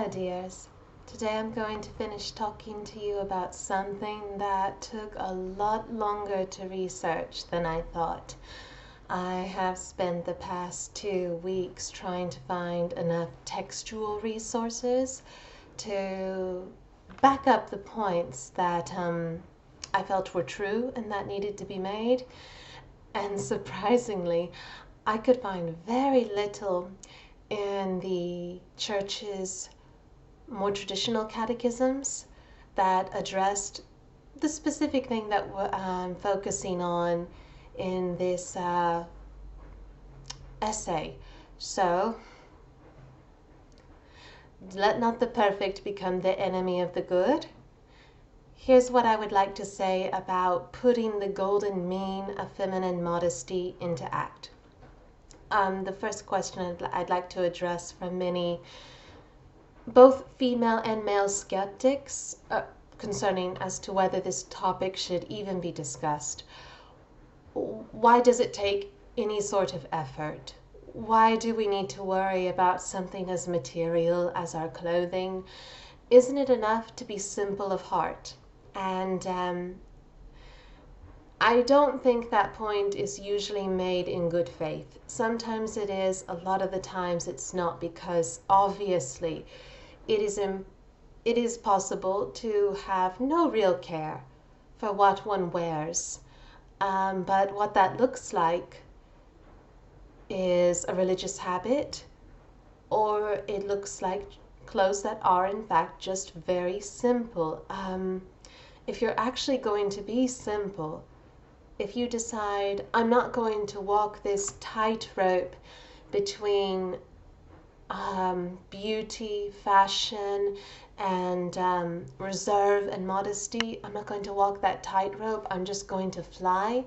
Hello dears. Today I'm going to finish talking to you about something that took a lot longer to research than I thought. I have spent the past 2 weeks trying to find enough textual resources to back up the points that I felt were true and that needed to be made. And surprisingly, I could find very little in the church's more traditional catechisms that addressed the specific thing that we're focusing on in this essay. So, let not the perfect become the enemy of the good. Here's what I would like to say about putting the golden mean of feminine modesty into act. The first question I'd like to address from many both female and male skeptics concerning as to whether this topic should even be discussed. Why does it take any sort of effort? Why do we need to worry about something as material as our clothing? Isn't it enough to be simple of heart? And I don't think that point is usually made in good faith. Sometimes it is, a lot of the times it's not, because obviously it is possible to have no real care for what one wears. But what that looks like is a religious habit, or it looks like clothes that are in fact just very simple. If you're actually going to be simple, if you decide, I'm not going to walk this tightrope between beauty, fashion, and reserve and modesty, I'm not going to walk that tightrope, I'm just going to fly,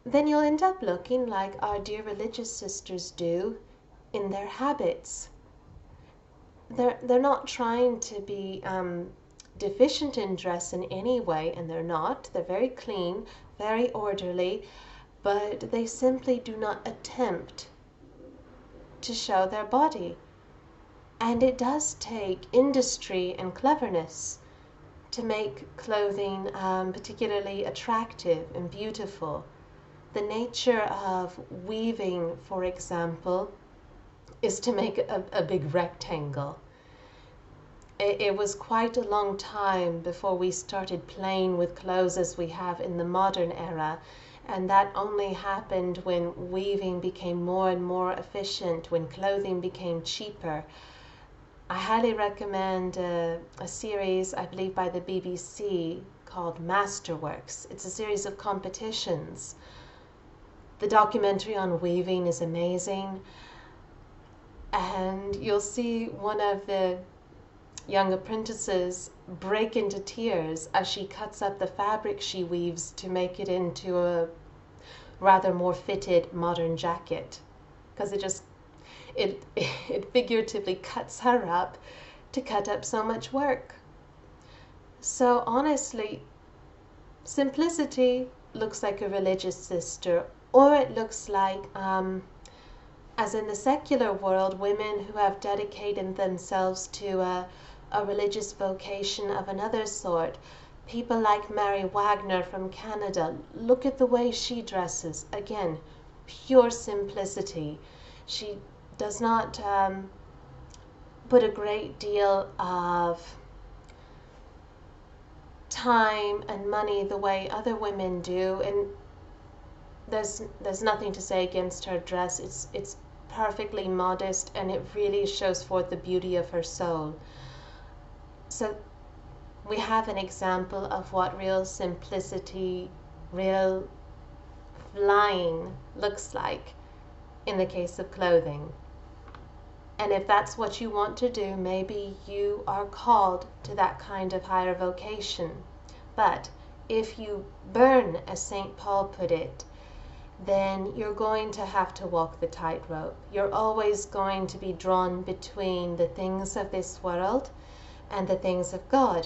then you'll end up looking like our dear religious sisters do in their habits. They're not trying to be deficient in dress in any way, and they're not. They're very clean, very orderly, but they simply do not attempt to show their body. And it does take industry and cleverness to make clothing particularly attractive and beautiful. The nature of weaving, for example, is to make a big rectangle. It was quite a long time before we started playing with clothes as we have in the modern era, and that only happened when weaving became more and more efficient, when clothing became cheaper. I highly recommend a series, I believe by the BBC, called Masterworks. It's a series of competitions. The documentary on weaving is amazing, and you'll see one of the young apprentices break into tears as she cuts up the fabric she weaves to make it into a rather more fitted modern jacket, because it figuratively cuts her up to cut up so much work. So honestly, simplicity looks like a religious sister, or it looks like as in the secular world, women who have dedicated themselves to a religious vocation of another sort. People like Mary Wagner from Canada. Look at the way she dresses. Again, pure simplicity. She does not put a great deal of time and money the way other women do, and there's nothing to say against her dress. It's perfectly modest, and it really shows forth the beauty of her soul. So we have an example of what real simplicity, real flying looks like in the case of clothing. And if that's what you want to do, maybe you are called to that kind of higher vocation. But if you burn, as St. Paul put it, then you're going to have to walk the tightrope. You're always going to be drawn between the things of this world and the things of God.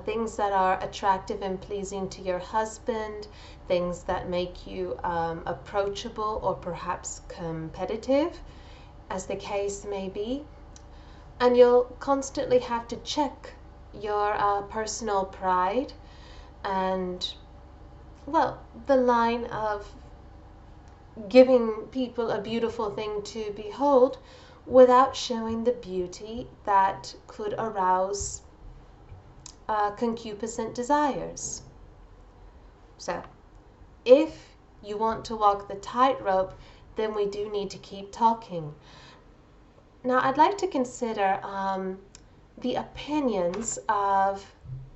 Things that are attractive and pleasing to your husband, things that make you approachable or perhaps competitive, as the case may be. And you'll constantly have to check your personal pride and, well, the line of giving people a beautiful thing to behold without showing the beauty that could arouse concupiscent desires. So, if you want to walk the tightrope, then we do need to keep talking. Now, I'd like to consider the opinions of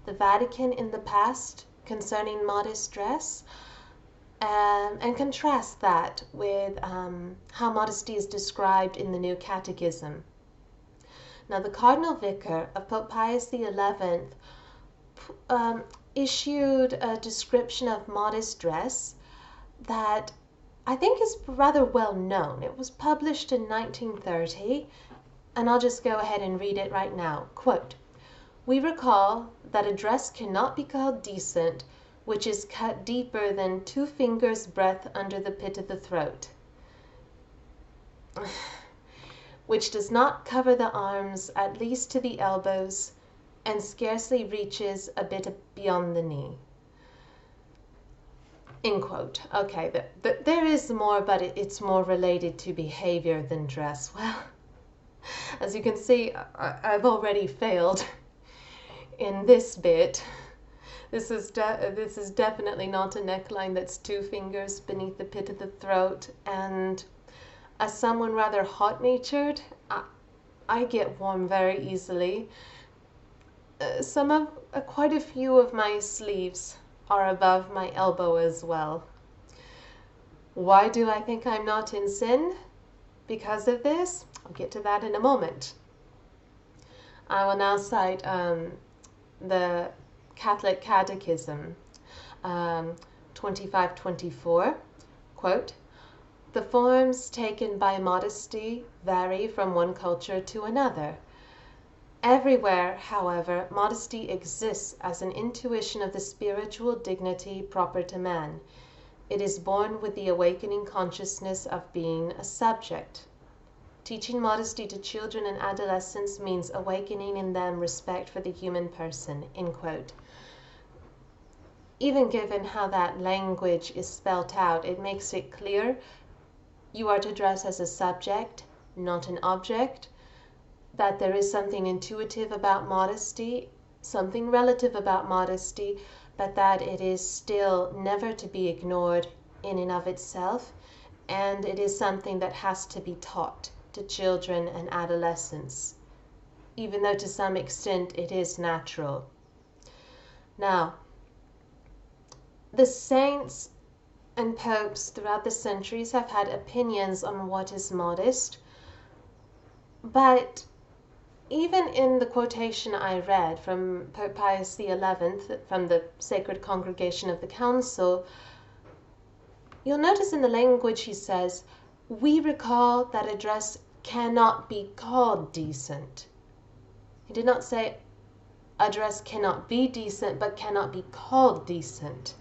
the Vatican in the past concerning modest dress, and contrast that with how modesty is described in the New Catechism. Now, the Cardinal Vicar of Pope Pius XI issued a description of modest dress that I think is rather well known. It was published in 1930, and I'll just go ahead and read it right now. Quote, "We recall that a dress cannot be called decent which is cut deeper than 2 fingers' breadth under the pit of the throat, which does not cover the arms at least to the elbows, and scarcely reaches a bit beyond the knee." End quote. Okay, there is more, but it's more related to behavior than dress. Well, as you can see, I've already failed in this bit. This is definitely not a neckline that's 2 fingers beneath the pit of the throat, and as someone rather hot-natured, I get warm very easily. Quite a few of my sleeves are above my elbow as well. Why do I think I'm not in sin because of this? I'll get to that in a moment. I will now cite the Catholic Catechism 2524, quote, "The forms taken by modesty vary from one culture to another. Everywhere, however, modesty exists as an intuition of the spiritual dignity proper to man. It is born with the awakening consciousness of being a subject. Teaching modesty to children and adolescents means awakening in them respect for the human person." End quote. Even given how that language is spelt out, it makes it clear you are to dress as a subject, not an object, that there is something intuitive about modesty, something relative about modesty, but that it is still never to be ignored in and of itself, and it is something that has to be taught to children and adolescents, even though to some extent it is natural. Now, the saints and popes throughout the centuries have had opinions on what is modest, but even in the quotation I read from Pope Pius XI, from the Sacred Congregation of the Council, you'll notice in the language he says, "We recall that a dress cannot be called decent." He did not say a dress cannot be decent, but cannot be called decent,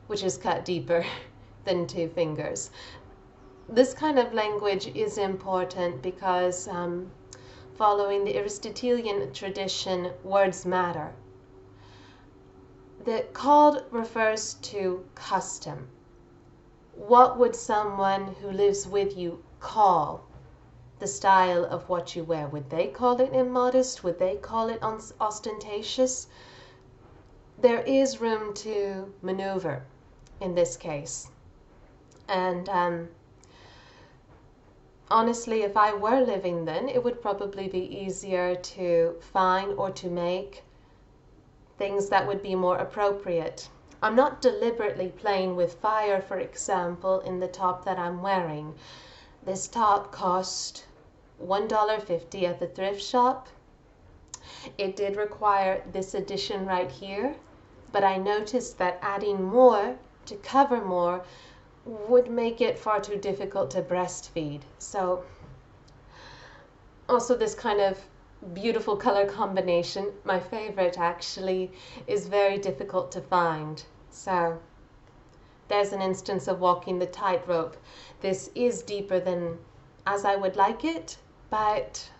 which is cut deeper than 2 fingers. This kind of language is important because following the Aristotelian tradition, words matter. The called refers to custom. What would someone who lives with you call the style of what you wear? Would they call it immodest? Would they call it ostentatious? There is room to maneuver in this case. And honestly, if I were living then, it would probably be easier to find or to make things that would be more appropriate. I'm not deliberately playing with fire, for example, in the top that I'm wearing. This top cost $1.50 at the thrift shop. It did require this addition right here, but I noticed that adding more to cover more would make it far too difficult to breastfeed. So also this kind of beautiful color combination, my favorite actually, is very difficult to find. So there's an instance of walking the tightrope. This is deeper than as I would like it, but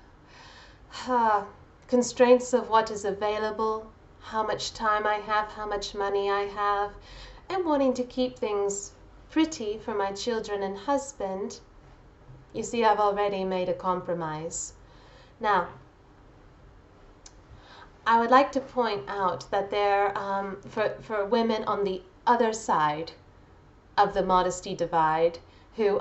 uh, constraints of what is available, how much time I have, how much money I have, and wanting to keep things pretty for my children and husband, you see, I've already made a compromise. Now, I would like to point out that for women on the other side of the modesty divide who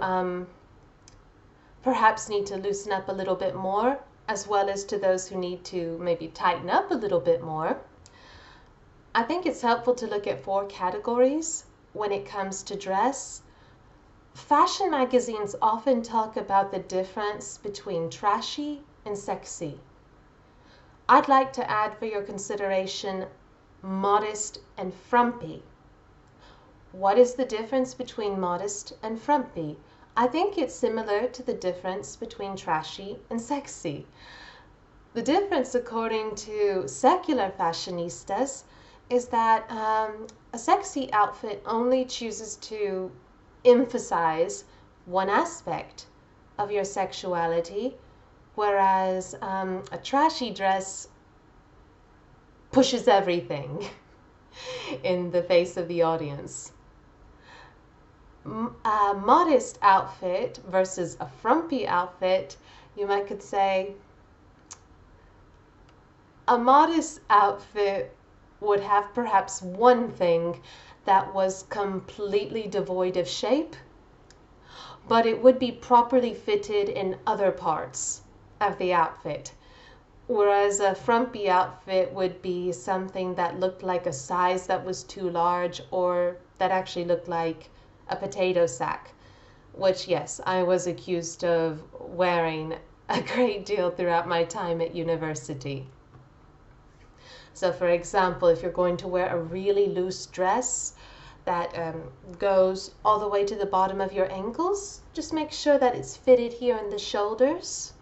perhaps need to loosen up a little bit more, as well as to those who need to maybe tighten up a little bit more, I think it's helpful to look at 4 categories when it comes to dress. Fashion magazines often talk about the difference between trashy and sexy. I'd like to add for your consideration modest and frumpy. What is the difference between modest and frumpy? I think it's similar to the difference between trashy and sexy. The difference, according to secular fashionistas, is that a sexy outfit only chooses to emphasize one aspect of your sexuality, whereas a trashy dress pushes everything in the face of the audience. A modest outfit versus a frumpy outfit, you might could say a modest outfit would have perhaps one thing that was completely devoid of shape, but it would be properly fitted in other parts of the outfit. Whereas a frumpy outfit would be something that looked like a size that was too large, or that actually looked like a potato sack, which, yes, I was accused of wearing a great deal throughout my time at university. So for example, if you're going to wear a really loose dress that goes all the way to the bottom of your ankles, just make sure that it's fitted here in the shoulders.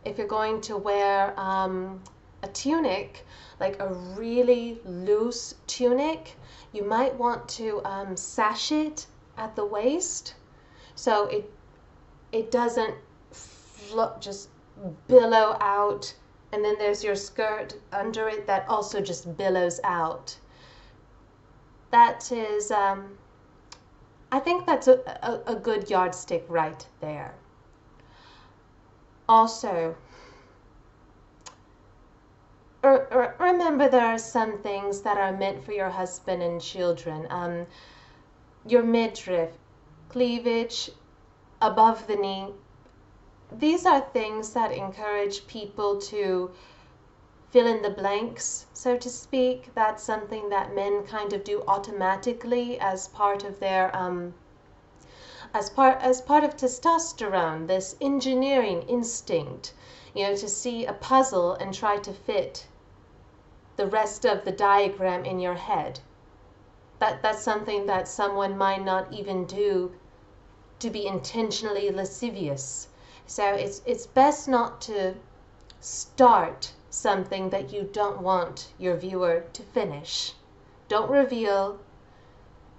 If you're going to wear a tunic, like a really loose tunic, you might want to sash it at the waist so it doesn't just billow out, and then there's your skirt under it that also just billows out. That is, I think that's a good yardstick right there. Also, remember there are some things that are meant for your husband and children. Your midriff, cleavage, above the knee. These are things that encourage people to fill in the blanks, so to speak. That's something that men kind of do automatically as part of their as part of testosterone, this engineering instinct, to see a puzzle and try to fit the rest of the diagram in your head. That's something that someone might not even do to be intentionally lascivious. So it's best not to start something that you don't want your viewer to finish. Don't reveal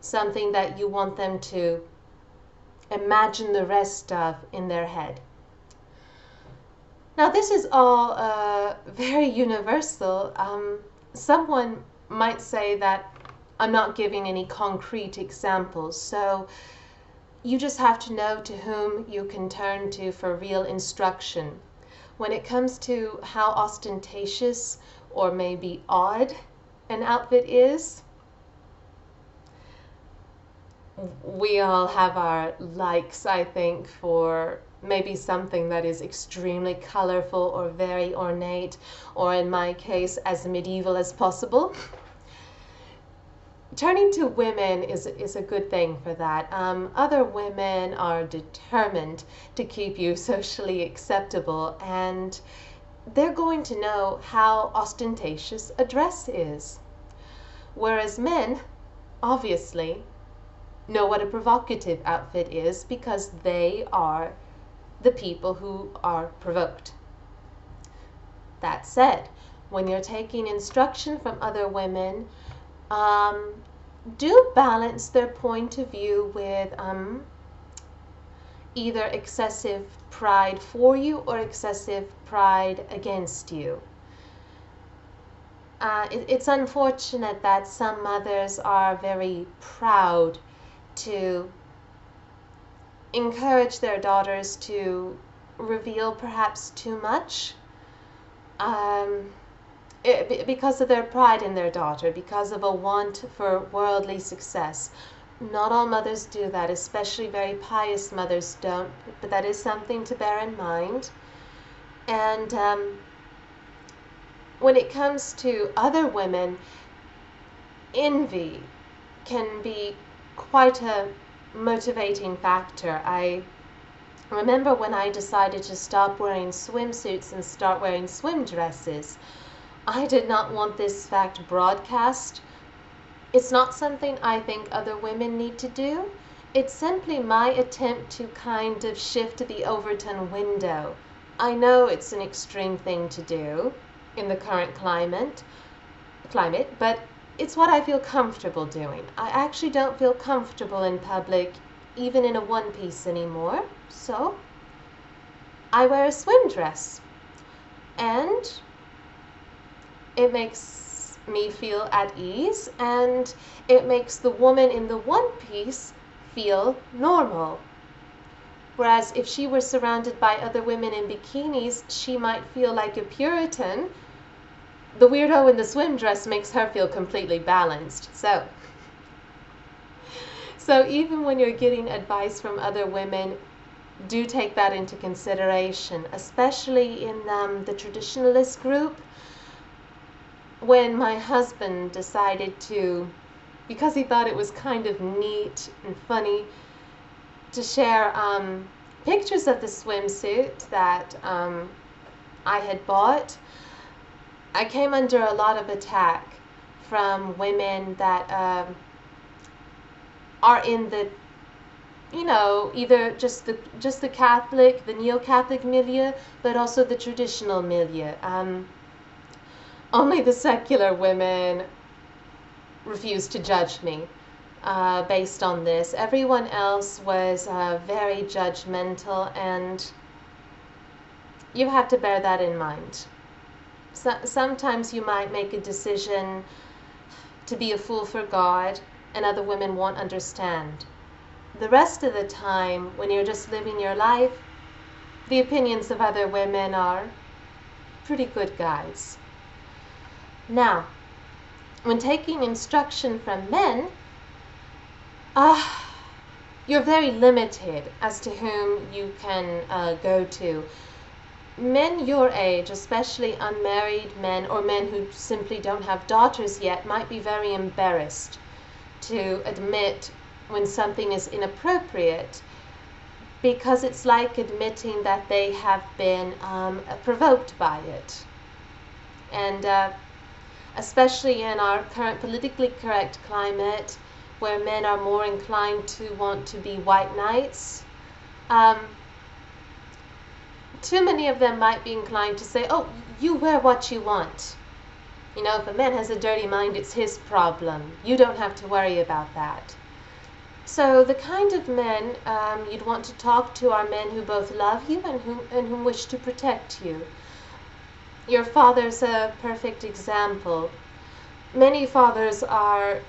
something that you want them to imagine the rest of in their head. Now, this is all very universal. Someone might say that I'm not giving any concrete examples, so you just have to know to whom you can turn to for real instruction. When it comes to how ostentatious or maybe odd an outfit is, we all have our likes, I think, for maybe something that is extremely colorful or very ornate, or in my case, as medieval as possible. Turning to women is a good thing for that. Other women are determined to keep you socially acceptable, and they're going to know how ostentatious a dress is. Whereas men, obviously, know what a provocative outfit is because they are the people who are provoked. That said, when you're taking instruction from other women, do balance their point of view with either excessive pride for you or excessive pride against you. It's unfortunate that some mothers are very proud to encourage their daughters to reveal perhaps too much, because of their pride in their daughter, because of a want for worldly success. Not all mothers do that, especially very pious mothers don't, but that is something to bear in mind. And when it comes to other women, envy can be quite a motivating factor. I remember when I decided to stop wearing swimsuits and start wearing swim dresses, I did not want this fact broadcast. It's not something I think other women need to do. It's simply my attempt to kind of shift the Overton window. I know it's an extreme thing to do in the current climate, but it's what I feel comfortable doing. I actually don't feel comfortable in public, even in a one-piece anymore, so I wear a swim dress. And it makes me feel at ease, and it makes the woman in the one-piece feel normal. Whereas if she were surrounded by other women in bikinis, she might feel like a Puritan. The weirdo in the swim dress makes her feel completely balanced. So even when you're getting advice from other women, do take that into consideration, especially in the traditionalist group. When my husband decided to, because he thought it was kind of neat and funny, to share pictures of the swimsuit that I had bought, I came under a lot of attack from women that are in the, either just the Catholic, the neo-Catholic milieu, but also the traditional milieu. Only the secular women refused to judge me based on this. Everyone else was very judgmental, and you have to bear that in mind. Sometimes you might make a decision to be a fool for God, and other women won't understand. The rest of the time, when you're just living your life, the opinions of other women are pretty good guides. Now, when taking instruction from men, you're very limited as to whom you can go to. Men your age, especially unmarried men or men who simply don't have daughters yet, might be very embarrassed to admit when something is inappropriate, because it's like admitting that they have been provoked by it. And especially in our current politically correct climate, where men are more inclined to want to be white knights, too many of them might be inclined to say, oh, you wear what you want. If a man has a dirty mind, it's his problem. You don't have to worry about that. So the kind of men you'd want to talk to are men who both love you and who wish to protect you. Your father's a perfect example. Many fathers are,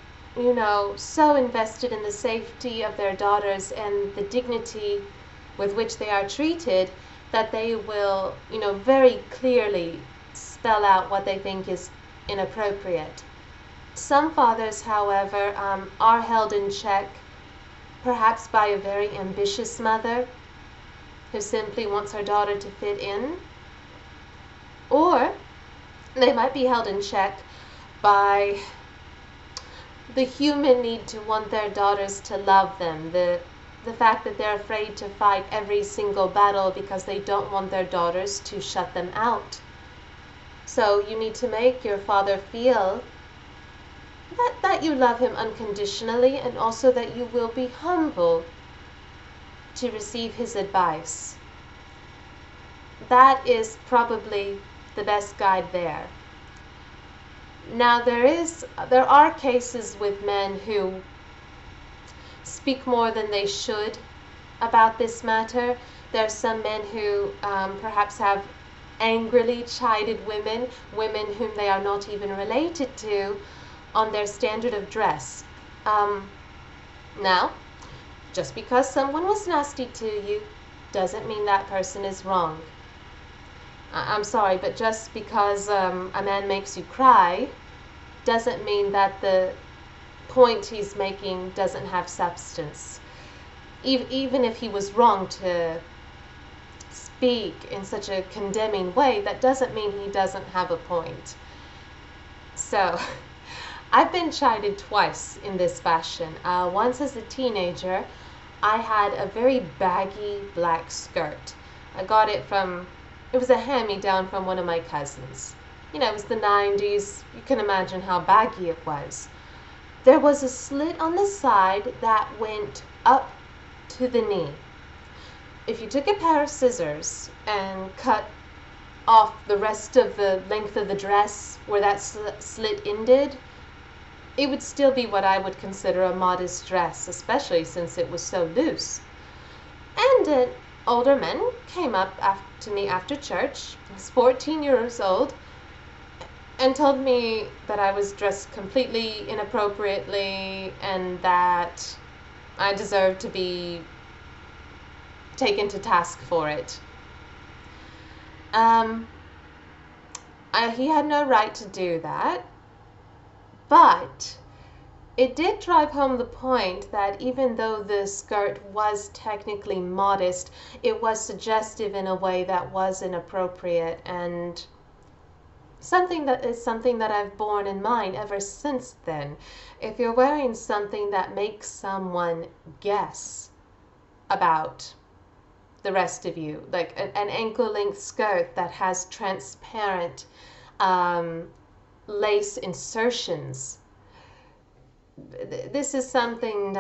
so invested in the safety of their daughters and the dignity with which they are treated, that they will, very clearly spell out what they think is inappropriate. Some fathers, however, are held in check, perhaps by a very ambitious mother who simply wants her daughter to fit in. Or they might be held in check by the human need to want their daughters to love them, the fact that they're afraid to fight every single battle because they don't want their daughters to shut them out. So you need to make your father feel that you love him unconditionally, and also that you will be humble to receive his advice. That is probably the best guide there. Now there are cases with men who speak more than they should about this matter. There are some men who perhaps have angrily chided women, women whom they are not even related to, on their standard of dress. Now, just because someone was nasty to you doesn't mean that person is wrong. I'm sorry, but just because a man makes you cry doesn't mean that the point he's making doesn't have substance. Even if he was wrong to speak in such a condemning way, that doesn't mean he doesn't have a point. So, I've been chided twice in this fashion. Once as a teenager, I had a very baggy black skirt. I got it it was a hand-me-down from one of my cousins. You know, it was the 90s. You can imagine how baggy it was. There was a slit on the side that went up to the knee. If you took a pair of scissors and cut off the rest of the length of the dress where that slit ended, it would still be what I would consider a modest dress, especially since it was so loose. And an older man came up to me after church, I was 14 years old, and told me that I was dressed completely inappropriately and that I deserved to be taken to task for it. He had no right to do that, but it did drive home the point that even though the skirt was technically modest, it was suggestive in a way that was inappropriate, and something that I've borne in mind ever since then. If you're wearing something that makes someone guess about the rest of you, like an ankle-length skirt that has transparent lace insertions, this is something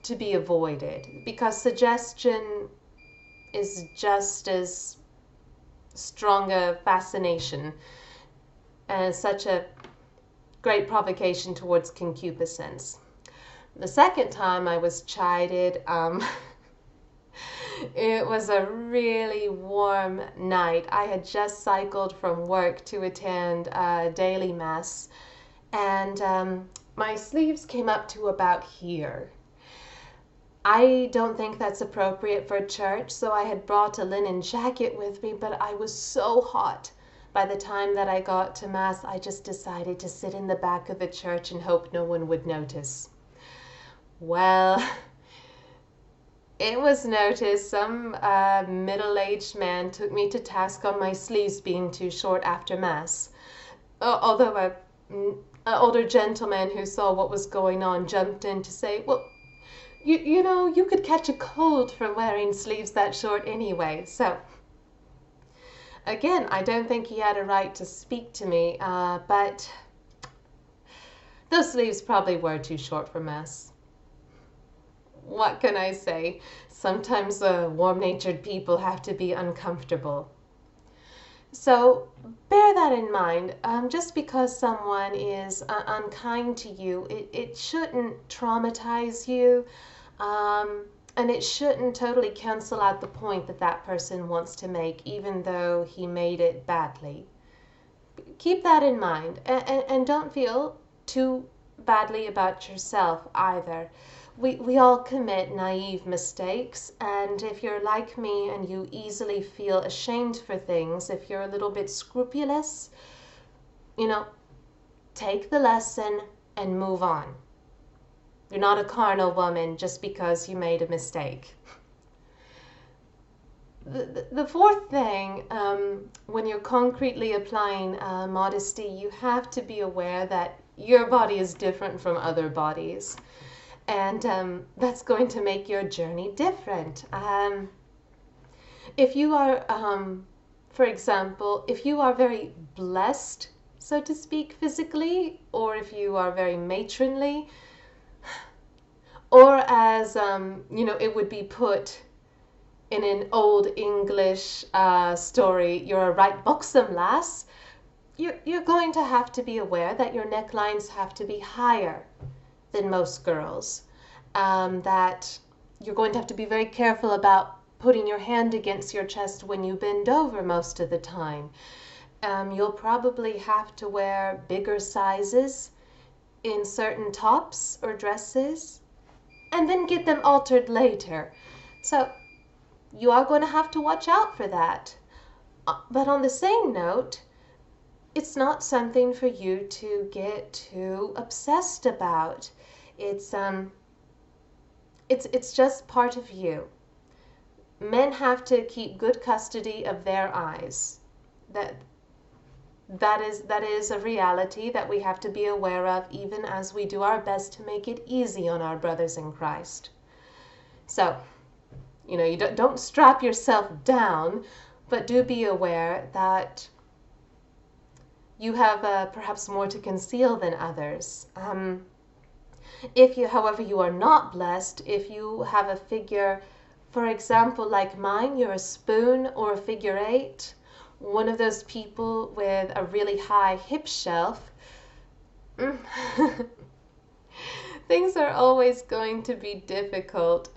to be avoided, because suggestion is just as strong a fascination and such a great provocation towards concupiscence. The second time I was chided, it was a really warm night. I had just cycled from work to attend daily mass, and my sleeves came up to about here. I don't think that's appropriate for church, so I had brought a linen jacket with me, but I was so hot. By the time that I got to Mass, I just decided to sit in the back of the church and hope no one would notice. Well, it was noticed. Some middle-aged man took me to task on my sleeves being too short after Mass. Although an older gentleman who saw what was going on jumped in to say, well, you know, you could catch a cold from wearing sleeves that short anyway. So, again, I don't think he had a right to speak to me, but those sleeves probably were too short for Mass. What can I say? Sometimes warm-natured people have to be uncomfortable. So bear that in mind. Just because someone is unkind to you, it shouldn't traumatize you, and it shouldn't totally cancel out the point that that person wants to make, even though he made it badly. Keep that in mind, and don't feel too badly about yourself either. We all commit naive mistakes, and if you're like me and you easily feel ashamed for things, if you're a little bit scrupulous, you know, take the lesson and move on. You're not a carnal woman just because you made a mistake. The fourth thing, when you're concretely applying modesty, you have to be aware that your body is different from other bodies. And that's going to make your journey different. If you are, for example, if you are very blessed, so to speak, physically, or if you are very matronly, or as, you know, it would be put in an old English story, you're a right buxom lass, you're going to have to be aware that your necklines have to be higher than most girls, that you're going to have to be very careful about putting your hand against your chest when you bend over most of the time. You'll probably have to wear bigger sizes in certain tops or dresses and then get them altered later. So you are going to have to watch out for that. But on the same note, it's not something for you to get too obsessed about. It's just part of you. Men have to keep good custody of their eyes. That is a reality that we have to be aware of, even as we do our best to make it easy on our brothers in Christ. So, you don't strap yourself down, but do be aware that you have perhaps more to conceal than others. However, you are not blessed, if you have a figure, for example, like mine, you're a spoon or a figure 8, one of those people with a really high hip shelf, things are always going to be difficult.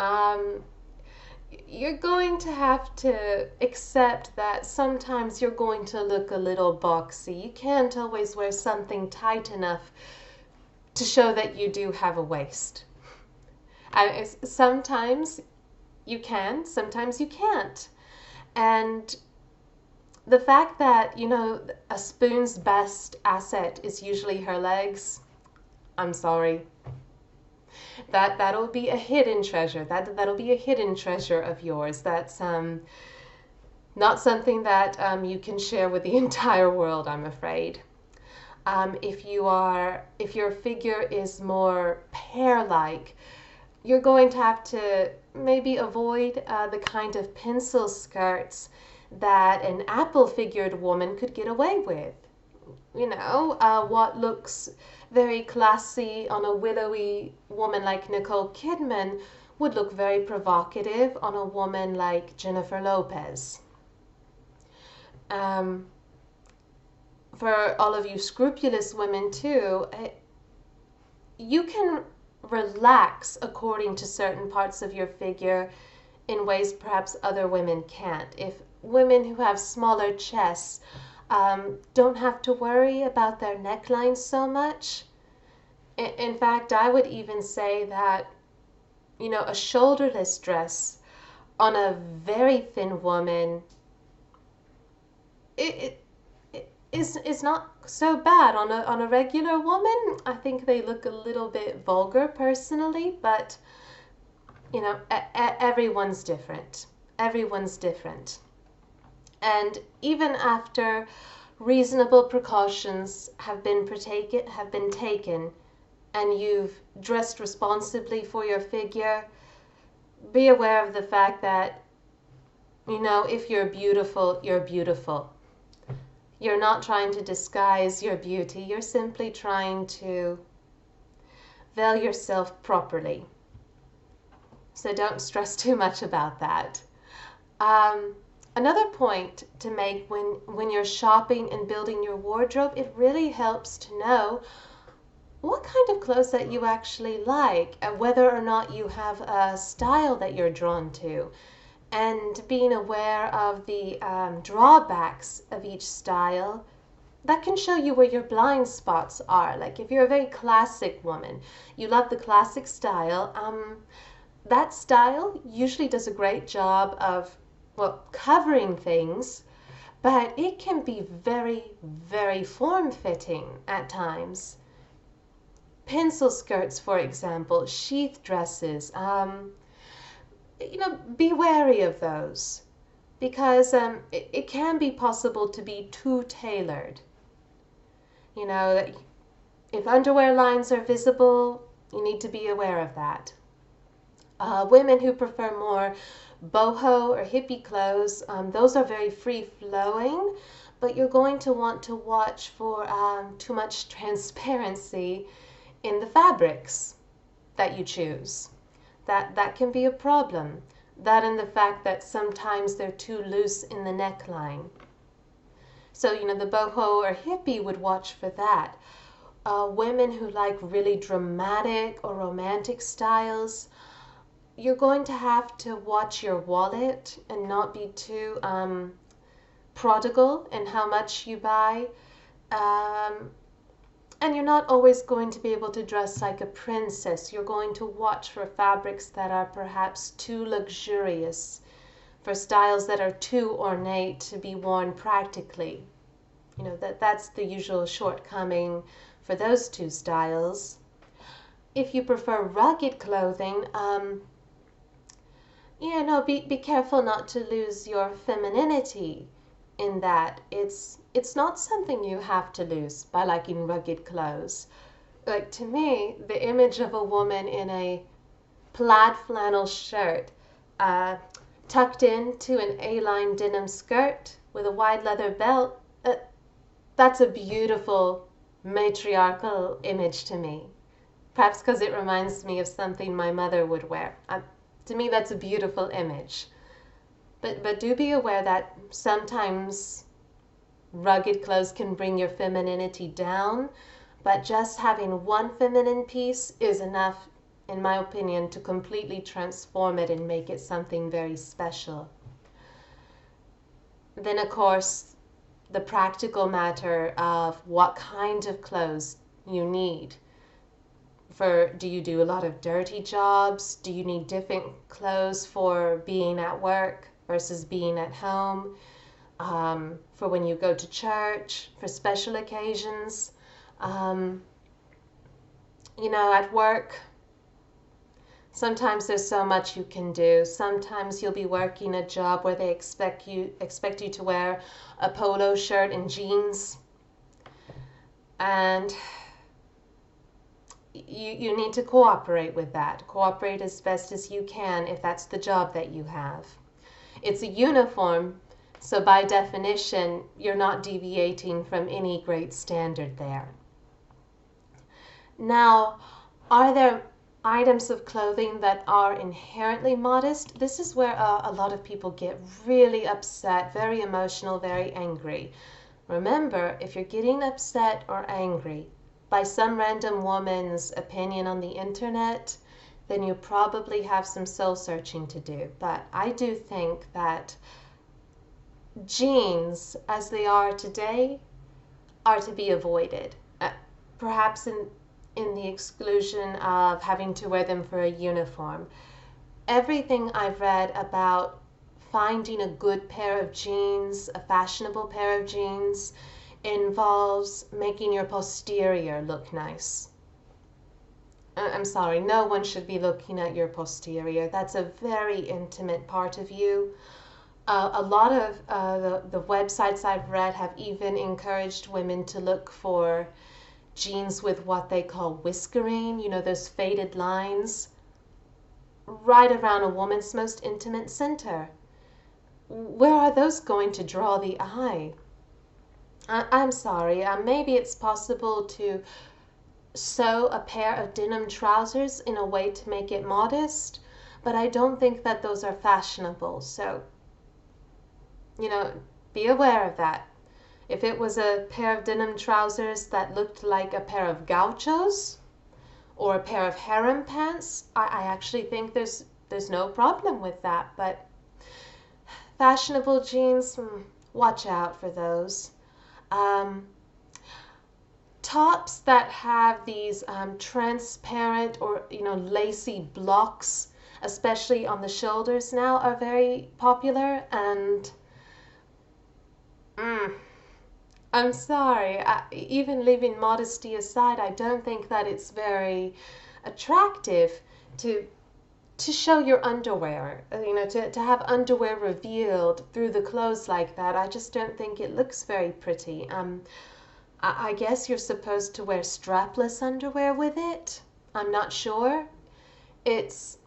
You're going to have to accept that sometimes you're going to look a little boxy. You can't always wear something tight enough to show that you do have a waist. Sometimes you can, sometimes you can't. And the fact that, a spoon's best asset is usually her legs, I'm sorry. That'll be a hidden treasure. That'll be a hidden treasure of yours. That's not something that you can share with the entire world, I'm afraid. If your figure is more pear-like, you're going to have to maybe avoid the kind of pencil skirts that an apple-figured woman could get away with. What looks very classy on a willowy woman like Nicole Kidman would look very provocative on a woman like Jennifer Lopez. For all of you scrupulous women too, you can relax according to certain parts of your figure in ways perhaps other women can't. If women who have smaller chests don't have to worry about their neckline so much. In fact, I would even say that, a shoulderless dress on a very thin woman, it is not so bad. On a regular woman, I think they look a little bit vulgar personally, but, everyone's different. Everyone's different. And even after reasonable precautions have been taken, and you've dressed responsibly for your figure, be aware of the fact that, if you're beautiful, you're beautiful. You're not trying to disguise your beauty. You're simply trying to veil yourself properly. So don't stress too much about that. Another point to make when you're shopping and building your wardrobe, it really helps to know what kind of clothes that you actually like, and whether or not you have a style that you're drawn to, and being aware of the drawbacks of each style. That can show you where your blind spots are. Like if you're a very classic woman, you love the classic style, that style usually does a great job of covering things, but it can be very, very form-fitting at times. Pencil skirts, for example, sheath dresses, be wary of those, because it can be possible to be too tailored. If underwear lines are visible, you need to be aware of that. Women who prefer more boho or hippie clothes, those are very free-flowing, but you're going to want to watch for too much transparency in the fabrics that you choose. That can be a problem. That and the fact that sometimes they're too loose in the neckline. So, the boho or hippie would watch for that. Women who like really dramatic or romantic styles, you're going to have to watch your wallet and not be too prodigal in how much you buy. Um, and you're not always going to be able to dress like a princess. You're going to watch for fabrics that are perhaps too luxurious, for styles that are too ornate to be worn practically. That's the usual shortcoming for those two styles. If you prefer rugged clothing, be careful not to lose your femininity in that. It's not something you have to lose by liking rugged clothes. Like, to me, the image of a woman in a plaid flannel shirt, tucked into an A-line denim skirt with a wide leather belt, that's a beautiful matriarchal image to me. Perhaps because it reminds me of something my mother would wear. To me, that's a beautiful image. But do be aware that sometimes rugged clothes can bring your femininity down, but just having one feminine piece is enough, in my opinion, to completely transform it and make it something very special. Then, of course, the practical matter of what kind of clothes you need. Do you do a lot of dirty jobs? Do you need different clothes for being at work versus being at home? For when you go to church, for special occasions? At work, sometimes there's so much you can do. Sometimes you'll be working a job where they expect you to wear a polo shirt and jeans. And you need to cooperate with that. Cooperate as best as you can if that's the job that you have. It's a uniform, so by definition, you're not deviating from any great standard there. Now, are there items of clothing that are inherently modest? This is where a lot of people get really upset, very emotional, very angry. Remember, if you're getting upset or angry by some random woman's opinion on the internet, then you probably have some soul searching to do. But I do think that jeans, as they are today, are to be avoided. Perhaps in the exclusion of having to wear them for a uniform. Everything I've read about finding a good pair of jeans, a fashionable pair of jeans, involves making your posterior look nice. I'm sorry, no one should be looking at your posterior. That's a very intimate part of you. A lot of the websites I've read have even encouraged women to look for jeans with what they call whiskering, those faded lines, right around a woman's most intimate center. Where are those going to draw the eye? I'm sorry, maybe it's possible to sew a pair of denim trousers in a way to make it modest, but I don't think that those are fashionable. So, be aware of that. If it was a pair of denim trousers that looked like a pair of gauchos or a pair of harem pants, I actually think there's no problem with that. But fashionable jeans, watch out for those. Tops that have these transparent or lacy blocks, especially on the shoulders now, are very popular. And I'm sorry, even leaving modesty aside, I don't think that it's very attractive to show your underwear, to have underwear revealed through the clothes like that. I just don't think it looks very pretty. I guess you're supposed to wear strapless underwear with it. I'm not sure. It's,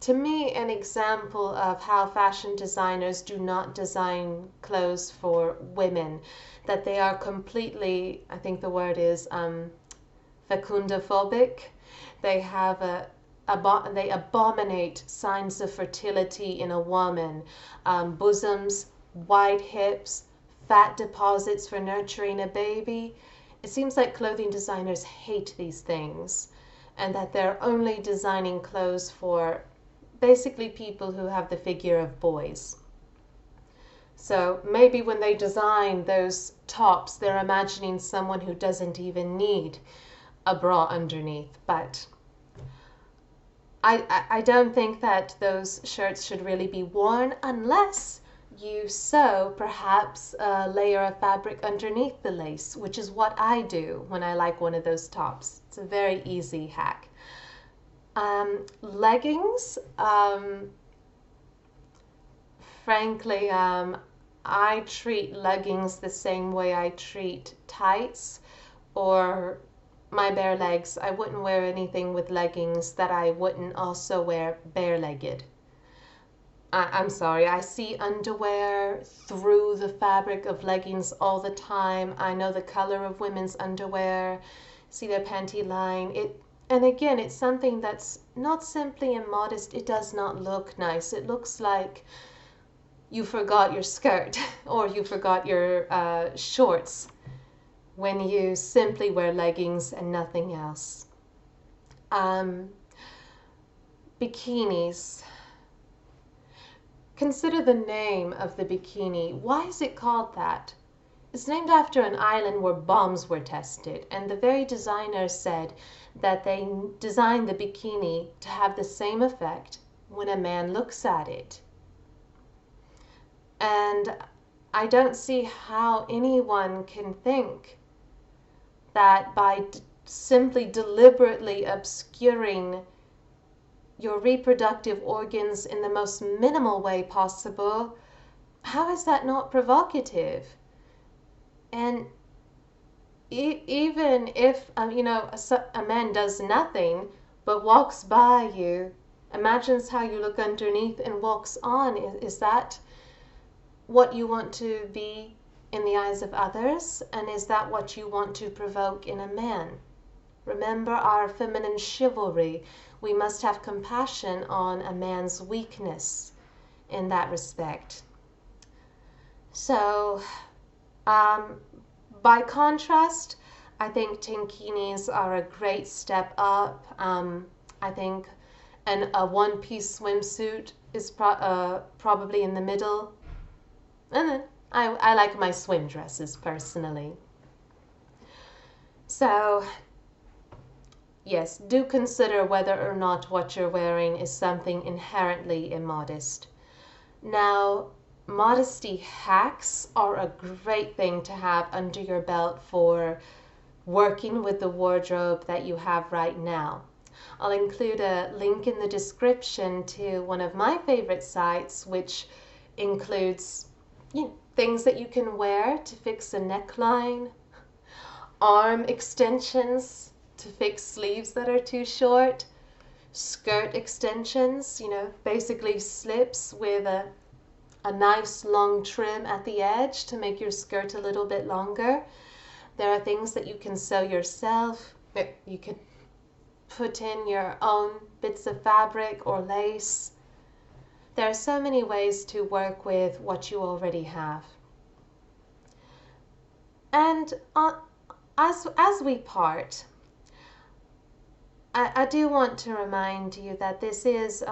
to me, an example of how fashion designers do not design clothes for women, that they are completely, I think the word is fecundophobic. They have they abominate signs of fertility in a woman, bosoms, wide hips, fat deposits for nurturing a baby. It seems like clothing designers hate these things, and that they're only designing clothes for basically people who have the figure of boys. So maybe when they design those tops, they're imagining someone who doesn't even need a bra underneath. But I don't think that those shirts should really be worn unless you sew perhaps a layer of fabric underneath the lace, which is what I do when I like one of those tops. It's a very easy hack. Leggings, frankly, I treat leggings the same way I treat tights or my bare legs. I wouldn't wear anything with leggings that I wouldn't also wear bare-legged. I'm sorry, I see underwear through the fabric of leggings all the time. I know the color of women's underwear, see their panty line. And again, it's something that's not simply immodest. It does not look nice. It looks like you forgot your skirt or you forgot your shorts when you simply wear leggings and nothing else. Bikinis. Consider the name of the bikini. Why is it called that? It's named after an island where bombs were tested, and the very designer said that they designed the bikini to have the same effect when a man looks at it. And I don't see how anyone can think that by simply deliberately obscuring your reproductive organs in the most minimal way possible, how is that not provocative? And even if a man does nothing but walks by you, imagines how you look underneath and walks on, is that what you want to be in the eyes of others? And is that what you want to provoke in a man? Remember our feminine chivalry. We must have compassion on a man's weakness in that respect. So, by contrast, I think tankinis are a great step up. I think a one-piece swimsuit is probably in the middle. And then I like my swim dresses personally. So, yes, do consider whether or not what you're wearing is something inherently immodest. Now, modesty hacks are a great thing to have under your belt for working with the wardrobe that you have right now. I'll include a link in the description to one of my favorite sites, which includes things that you can wear to fix a neckline, arm extensions to fix sleeves that are too short, skirt extensions, basically slips with a nice long trim at the edge to make your skirt a little bit longer. There are things that you can sew yourself. You could put in your own bits of fabric or lace. There are so many ways to work with what you already have. And as we part, I do want to remind you that this is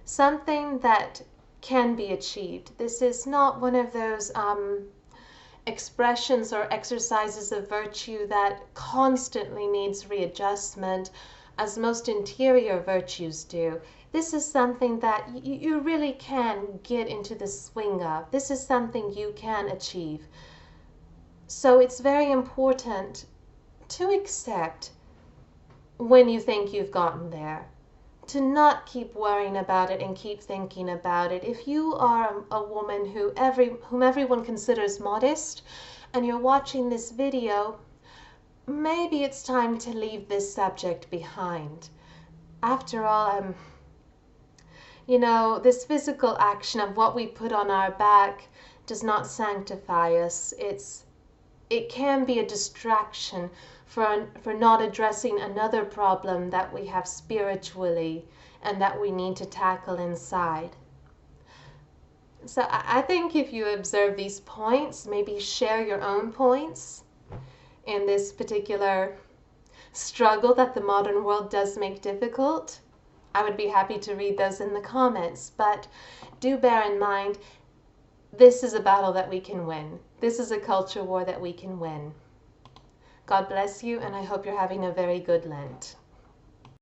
something that can be achieved. This is not one of those expressions or exercises of virtue that constantly needs readjustment, as most interior virtues do. This is something that you really can get into the swing of. This is something you can achieve. So it's very important to accept when you think you've gotten there, to not keep worrying about it and keep thinking about it. If you are a woman whom everyone considers modest and you're watching this video, maybe it's time to leave this subject behind. After all, this physical action of what we put on our back does not sanctify us. It can be a distraction for not addressing another problem that we have spiritually and that we need to tackle inside. So I think if you observe these points, maybe share your own points in this particular struggle that the modern world does make difficult. I would be happy to read those in the comments, but do bear in mind, this is a battle that we can win. This is a culture war that we can win. God bless you, and I hope you're having a very good Lent.